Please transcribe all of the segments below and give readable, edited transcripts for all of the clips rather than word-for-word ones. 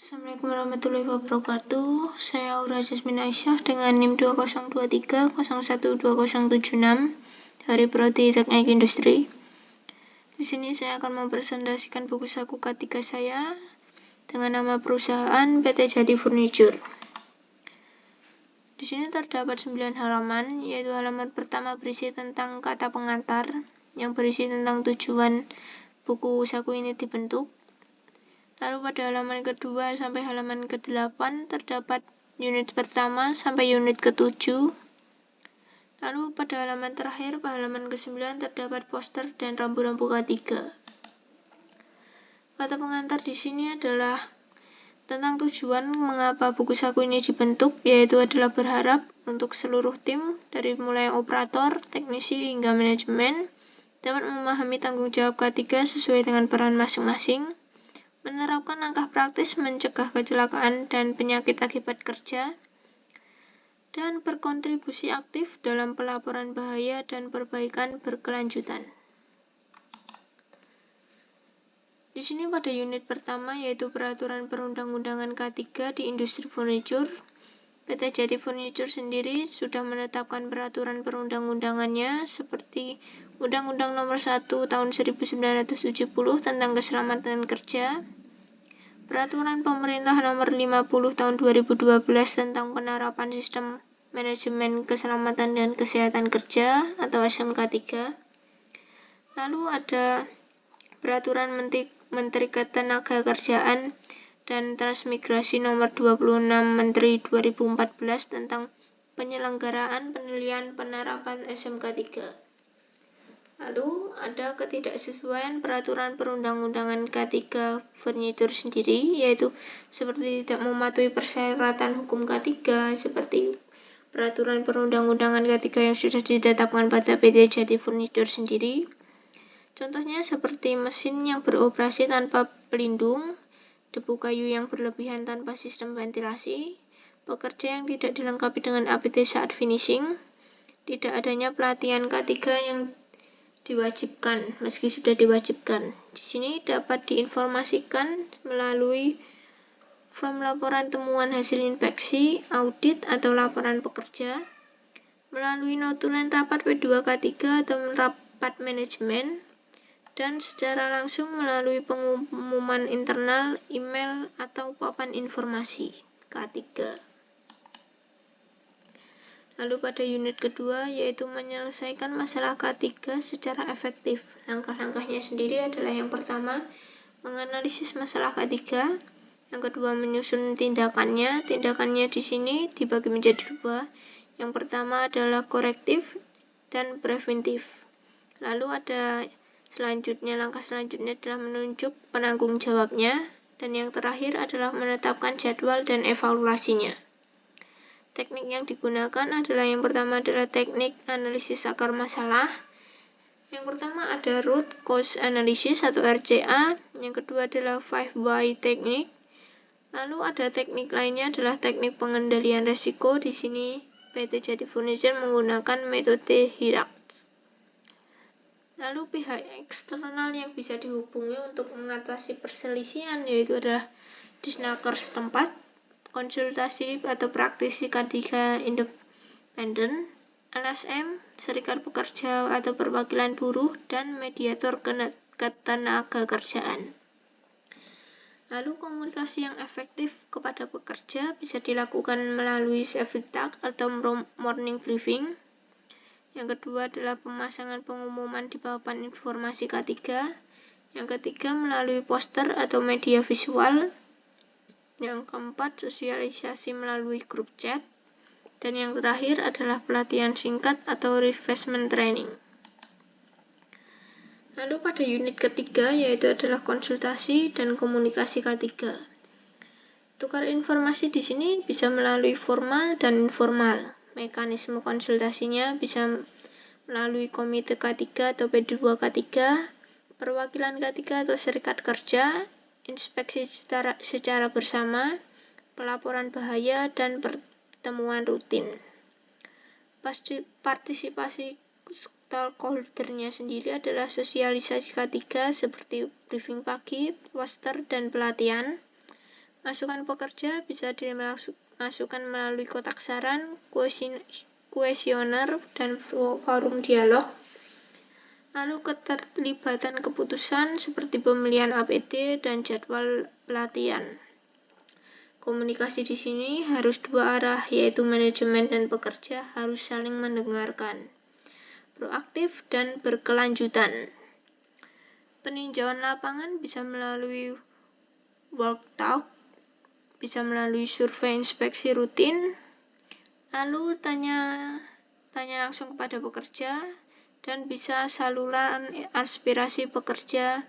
Assalamualaikum warahmatullahi wabarakatuh. Saya Aura Jasmine Aisyah dengan NIM 2023012076 dari Prodi Teknik Industri. Di sini saya akan mempresentasikan buku saku K3 saya dengan nama perusahaan PT Jati Furniture. Di sini terdapat 9 halaman, yaitu halaman pertama berisi tentang kata pengantar yang berisi tentang tujuan buku saku ini dibentuk. Lalu pada halaman kedua sampai halaman ke-8 terdapat unit pertama sampai unit ke-7. Lalu pada halaman terakhir, pada halaman ke-9 terdapat poster dan rambu-rambu K3. Kata pengantar di sini adalah tentang tujuan mengapa buku saku ini dibentuk, yaitu adalah berharap untuk seluruh tim dari mulai operator, teknisi hingga manajemen dapat memahami tanggung jawab K3 sesuai dengan peran masing-masing, menerapkan langkah praktis mencegah kecelakaan dan penyakit akibat kerja, dan berkontribusi aktif dalam pelaporan bahaya dan perbaikan berkelanjutan. Di sini pada unit pertama yaitu peraturan perundang-undangan K3 di industri furniture, PT Jati Furniture sendiri sudah menetapkan peraturan perundang-undangannya seperti Undang-Undang Nomor 1 Tahun 1970 tentang Keselamatan Kerja, Peraturan Pemerintah Nomor 50 Tahun 2012 tentang penerapan Sistem Manajemen Keselamatan dan Kesehatan Kerja atau SMK3. Lalu ada Peraturan Menteri Ketenagakerjaan dan Transmigrasi Nomor 26 Menteri 2014 tentang penyelenggaraan penilaian penerapan SMK3. Lalu ada ketidaksesuaian peraturan perundang-undangan K3 Furniture sendiri, yaitu seperti tidak mematuhi persyaratan hukum K3 seperti peraturan perundang-undangan K3 yang sudah ditetapkan pada PT Jati Furniture sendiri. Contohnya seperti mesin yang beroperasi tanpa pelindung, debu kayu yang berlebihan tanpa sistem ventilasi, pekerja yang tidak dilengkapi dengan APT saat finishing, tidak adanya pelatihan K3 yang diwajibkan meski sudah diwajibkan. Di sini dapat diinformasikan melalui form laporan temuan hasil inspeksi, audit atau laporan pekerja, melalui notulen rapat P2K3 atau rapat manajemen, dan secara langsung melalui pengumuman internal, email, atau papan informasi K3. Lalu pada unit kedua yaitu menyelesaikan masalah K3 secara efektif. Langkah-langkahnya sendiri adalah yang pertama, menganalisis masalah K3, yang kedua menyusun tindakannya. Tindakannya di sini dibagi menjadi dua. Yang pertama adalah korektif dan preventif. Lalu ada langkah selanjutnya adalah menunjuk penanggung jawabnya, dan yang terakhir adalah menetapkan jadwal dan evaluasinya. Teknik yang digunakan adalah yang pertama adalah teknik analisis akar masalah. Yang pertama ada root cause analysis atau RCA. Yang kedua adalah 5 why teknik. Lalu ada teknik lainnya adalah teknik pengendalian resiko. Di sini PT Jati Furniture menggunakan metode HIRAX. Lalu pihak eksternal yang bisa dihubungi untuk mengatasi perselisihan yaitu adalah disnaker setempat, konsultasi atau praktisi K3 independen, LSM, serikat pekerja atau perwakilan buruh, dan mediator ketenagakerjaan. Lalu komunikasi yang efektif kepada pekerja bisa dilakukan melalui safety talk atau morning briefing. Yang kedua adalah pemasangan pengumuman di papan informasi K3. Yang ketiga melalui poster atau media visual. Yang keempat, sosialisasi melalui grup chat. Dan yang terakhir adalah pelatihan singkat atau refreshment training. Lalu pada unit ketiga yaitu adalah konsultasi dan komunikasi K3. Tukar informasi di sini bisa melalui formal dan informal. Mekanisme konsultasinya bisa melalui komite K3 atau P2K3, perwakilan K3 atau serikat kerja, inspeksi secara bersama, pelaporan bahaya, dan pertemuan rutin. Partisipasi stakeholder-nya sendiri adalah sosialisasi K3 seperti briefing pagi, poster, dan pelatihan, Masukan pekerja bisa dimasukkan melalui kotak saran, kuesioner, dan forum dialog. Lalu keterlibatan keputusan seperti pemilihan APD dan jadwal pelatihan. Komunikasi di sini harus dua arah, yaitu manajemen dan pekerja harus saling mendengarkan, proaktif dan berkelanjutan. Peninjauan lapangan bisa melalui work talk, bisa melalui survei inspeksi rutin, lalu tanya langsung kepada pekerja, dan bisa saluran aspirasi pekerja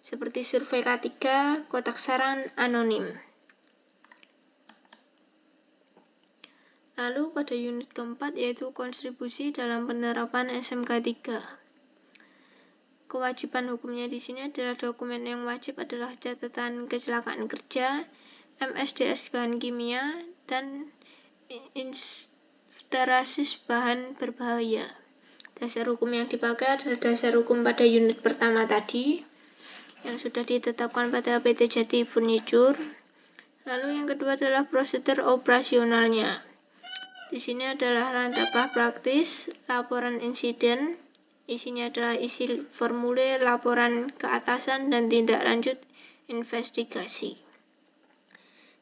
seperti survei K3, kotak saran anonim. Lalu pada unit keempat yaitu kontribusi dalam penerapan SMK 3. Kewajiban hukumnya di sini adalah dokumen yang wajib adalah catatan kecelakaan kerja, MSDS bahan kimia, dan instarasis bahan berbahaya. Dasar hukum yang dipakai adalah dasar hukum pada unit pertama tadi, yang sudah ditetapkan pada PT Jati Furniture. Lalu yang kedua adalah prosedur operasionalnya. Di sini adalah rangkaian praktis, laporan insiden, isinya adalah isi formulir, laporan ke atasan, dan tindak lanjut investigasi.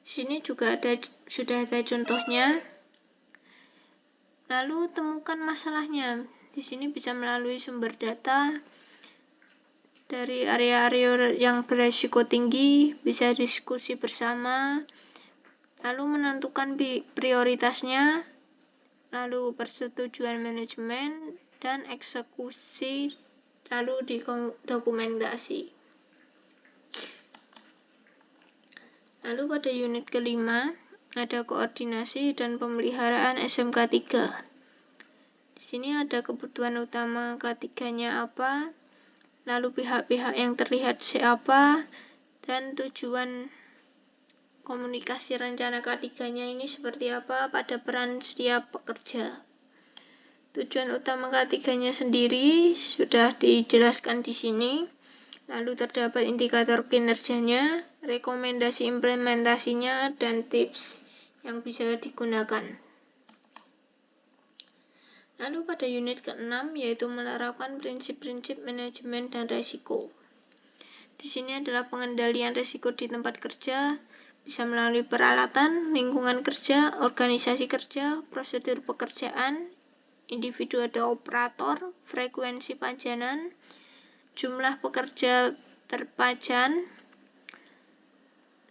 Di sini juga sudah ada contohnya. Lalu temukan masalahnya. Di sini bisa melalui sumber data dari area-area yang beresiko tinggi, bisa diskusi bersama, lalu menentukan prioritasnya, lalu persetujuan manajemen, dan eksekusi, lalu dokumentasi. Lalu pada unit kelima, ada koordinasi dan pemeliharaan SMK 3. Di sini ada kebutuhan utama K3-nya apa, lalu pihak-pihak yang terlihat siapa, dan tujuan komunikasi rencana K3-nya ini seperti apa pada peran setiap pekerja. Tujuan utama K3-nya sendiri sudah dijelaskan di sini. Lalu terdapat indikator kinerjanya, rekomendasi implementasinya, dan tips yang bisa digunakan. Lalu pada unit ke-6 yaitu menerapkan prinsip-prinsip manajemen dan resiko. Di sini adalah pengendalian risiko di tempat kerja, bisa melalui peralatan, lingkungan kerja, organisasi kerja, prosedur pekerjaan, individu atau operator, frekuensi pajanan, jumlah pekerja terpajan.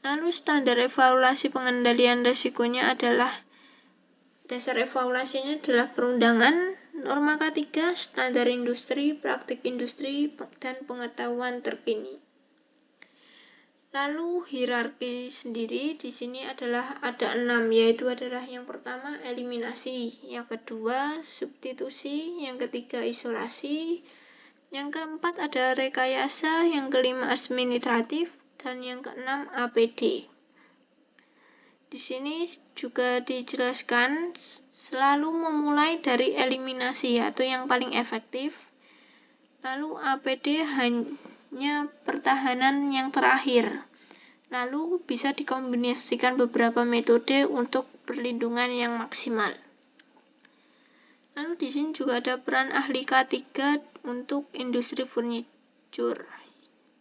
Lalu standar evaluasi pengendalian risikonya adalah dasar evaluasinya adalah perundangan, norma K3, standar industri, praktik industri, dan pengetahuan terkini. Lalu hierarki sendiri di sini adalah ada 6, yaitu adalah yang pertama eliminasi, yang kedua substitusi, yang ketiga isolasi, yang keempat ada rekayasa, yang kelima administratif, dan yang keenam APD. Di sini juga dijelaskan selalu memulai dari eliminasi atau yang paling efektif, lalu APD hanya pertahanan yang terakhir. Lalu bisa dikombinasikan beberapa metode untuk perlindungan yang maksimal. Lalu di sini juga ada peran ahli K3 untuk industri furniture,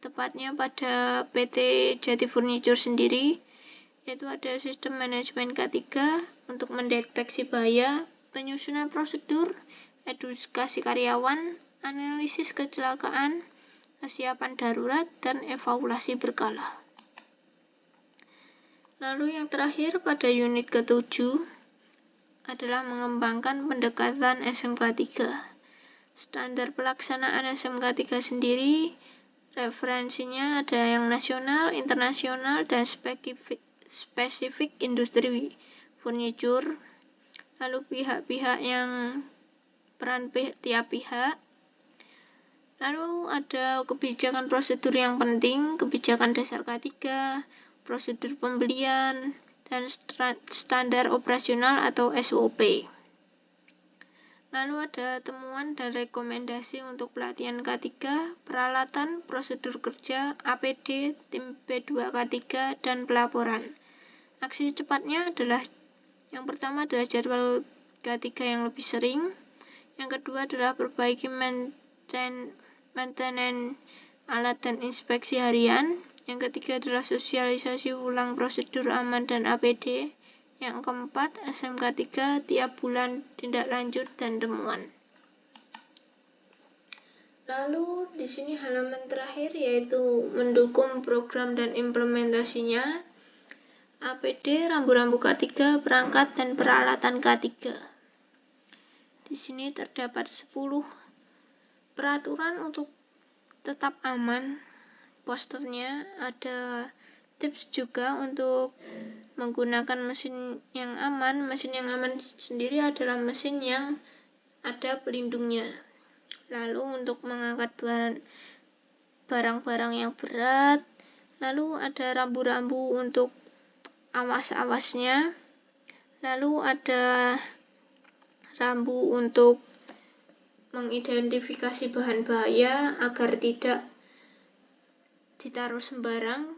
tepatnya pada PT Jati Furniture sendiri, yaitu ada sistem manajemen K3 untuk mendeteksi bahaya, penyusunan prosedur, edukasi karyawan, analisis kecelakaan, kesiapan darurat, dan evaluasi berkala. Lalu yang terakhir pada unit ke-7 adalah mengembangkan pendekatan SMK 3. Standar pelaksanaan SMK 3 sendiri, referensinya ada yang nasional, internasional, dan spesifik industri furniture. Lalu pihak-pihak yang peran tiap pihak. Lalu ada kebijakan prosedur yang penting, kebijakan dasar K3, prosedur pembelian, dan standar operasional atau SOP. Lalu ada temuan dan rekomendasi untuk pelatihan K3, peralatan, prosedur kerja, APD, tim P2 K3, dan pelaporan. Aksi cepatnya adalah yang pertama adalah jadwal K3 yang lebih sering, yang kedua adalah perbaiki maintenance alat dan inspeksi harian, yang ketiga adalah sosialisasi ulang prosedur aman dan APD, yang keempat SMK 3 tiap bulan tindak lanjut dan temuan. Lalu di sini halaman terakhir yaitu mendukung program dan implementasinya. APD rambu-rambu K3, perangkat dan peralatan K3. Di sini terdapat 10 peraturan untuk tetap aman. Posternya ada tips juga untuk menggunakan mesin yang aman. Mesin yang aman sendiri adalah mesin yang ada pelindungnya. Lalu untuk mengangkat barang-barang yang berat, lalu ada rambu-rambu untuk awas-awasnya, lalu ada rambu untuk mengidentifikasi bahan bahaya agar tidak ditaruh sembarang.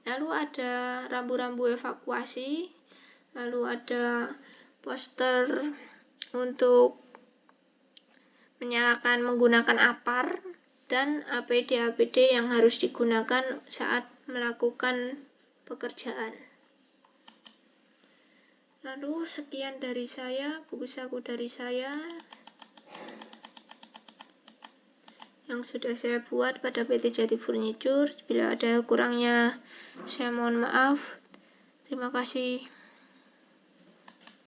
Lalu ada rambu-rambu evakuasi, lalu ada poster untuk menyalakan menggunakan apar, dan APD-APD yang harus digunakan saat melakukan pekerjaan. Lalu sekian dari saya, buku saku dari saya yang sudah saya buat pada PT Jati Furniture. Bila ada kurangnya, saya mohon maaf. Terima kasih.